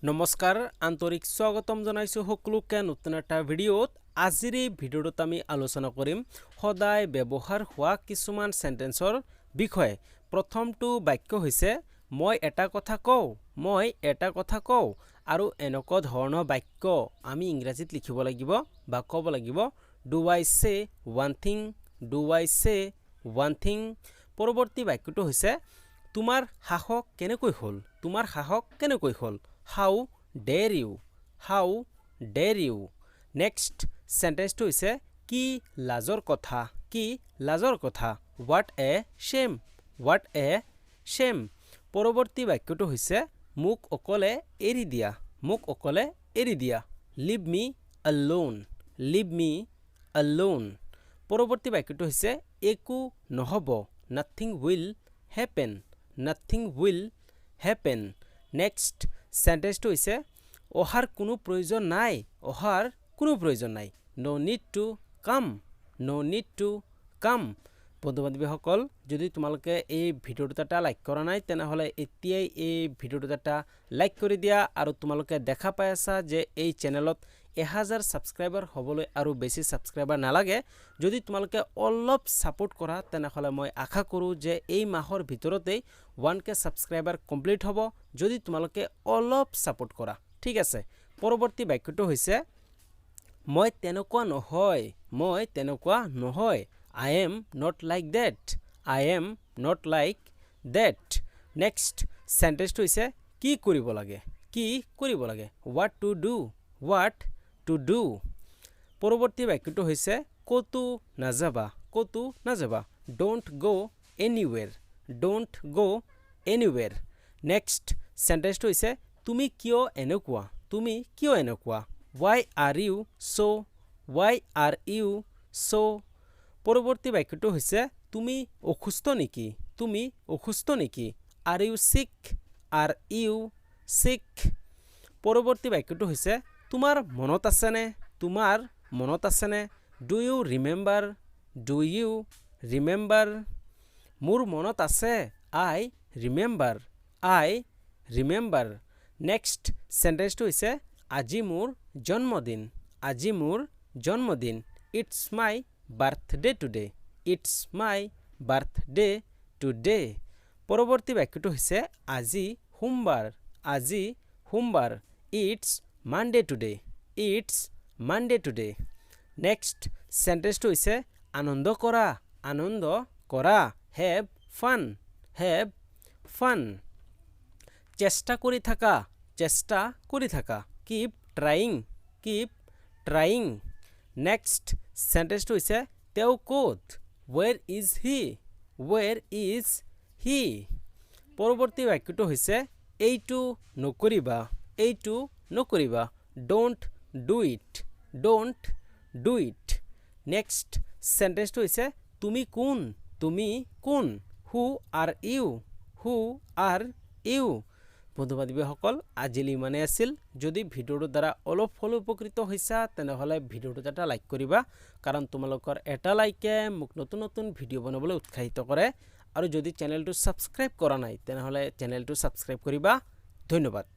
নমস্কাৰ আন্তৰিক স্বাগতম জনাইছো সকলোকে নতুন এটা ভিডিঅ'ত আজিৰ এই ভিডিঅ'ত আমি আলোচনা কৰিম সদায় ব্যৱহাৰ হোৱা কিছুমান সেন্টেন্সৰ বিষয়ে প্ৰথমটো বাক্য হৈছে মই এটা কথা কওঁ আৰু এনেকুৱা ধৰণৰ বাক্য আমি ইংৰাজীত লিখিব লাগিব বা ক'ব লাগিব do I say one thing পৰৱৰ্তী বাক্যটো হৈছে তোমাৰ সাহস কেনেকৈ হ'ল How dare you next sentence to is ki lazor kotha what a shame পৰৱৰ্তী বাক্যটো হৈছে মোক অকলে এৰি দিয়া leave me alone পৰৱৰ্তী বাক্যটো হৈছে একো নহব nothing will happen next sentence to is অহাৰ কোনো প্ৰয়োজন নাই no need to come বন্ধু-বান্ধৱীসকল যদি তোমালোকে এই ভিডিঅ'টো এটা লাইক কৰা নাই তেনেহলে এতিয়াই এই ভিডিঅ'টো এটা লাইক কৰি দিয়া আৰু তোমালোকে দেখা পাই আছা যে এই চেনেলত 1000 সাবস্ক্ৰাইবাৰ হ'বলৈ আৰু বেছি সাবস্ক্ৰাইবাৰ নালাগে যদি তোমালোকে অলপ সাপোৰ্ট কৰা তেনেহলে মই আশা কৰো যে এই মাহৰ ভিতৰতেই 1k সাবস্ক্ৰাইবাৰ কমপ্লিট হ'ব যদি তোমালোকে অলপ সাপোৰ্ট কৰা ঠিক আছে পৰৱৰ্তী বাক্যটো হৈছে মই তেনেকুৱা নহয় I am not like that next sentence to is কি কৰিব লাগে what to do পৰৱৰ্তী বাক্যটো হৈছে কতো নাযাবা don't go anywhere next sentence to is তুমি কিয় এনেকুৱা why are you so পৰৱৰ্তী বাক্যটো হৈছে তুমি অসুস্থ নেকি are you sick পৰৱৰ্তী বাক্যটো হৈছে তোমাৰ মনত আছেনে do you remember মোৰ মনত আছে I remember next sentence to হৈছে আজি মোৰ জন্মদিন it's my birthday today পৰৱৰ্তী বাক্যটো হৈছে আজি সোমবাৰ it's monday today next sentence to হৈছে আনন্দ কৰা have fun চেষ্টা কৰি থাকা keep trying next sentence to হৈছে তেওঁ ক'ত where is he পৰৱৰ্তী বাক্যটো হৈছে এইটো নকৰিবা don't do it next sentence to হৈছে তুমি কোন who are you বন্ধু-বান্ধৱীসকল আজিলৈ মানে আছিল যদি ভিডিঅ'টোৰ দ্বাৰা অলপ হলেও উপকৃত হৈছা তেনেহলে ভিডিঅ'টো এটা লাইক কৰিবা কাৰণ তোমালোকৰ এটা লাইকে মোক নতুন ভিডিঅ' বনাবলৈ উৎসাহিত কৰে আৰু যদি চেনেলটো সাবস্ক্ৰাইব কৰা নাই তেনেহলে চেনেলটো সাবস্ক্ৰাইব কৰিবা ধন্যবাদ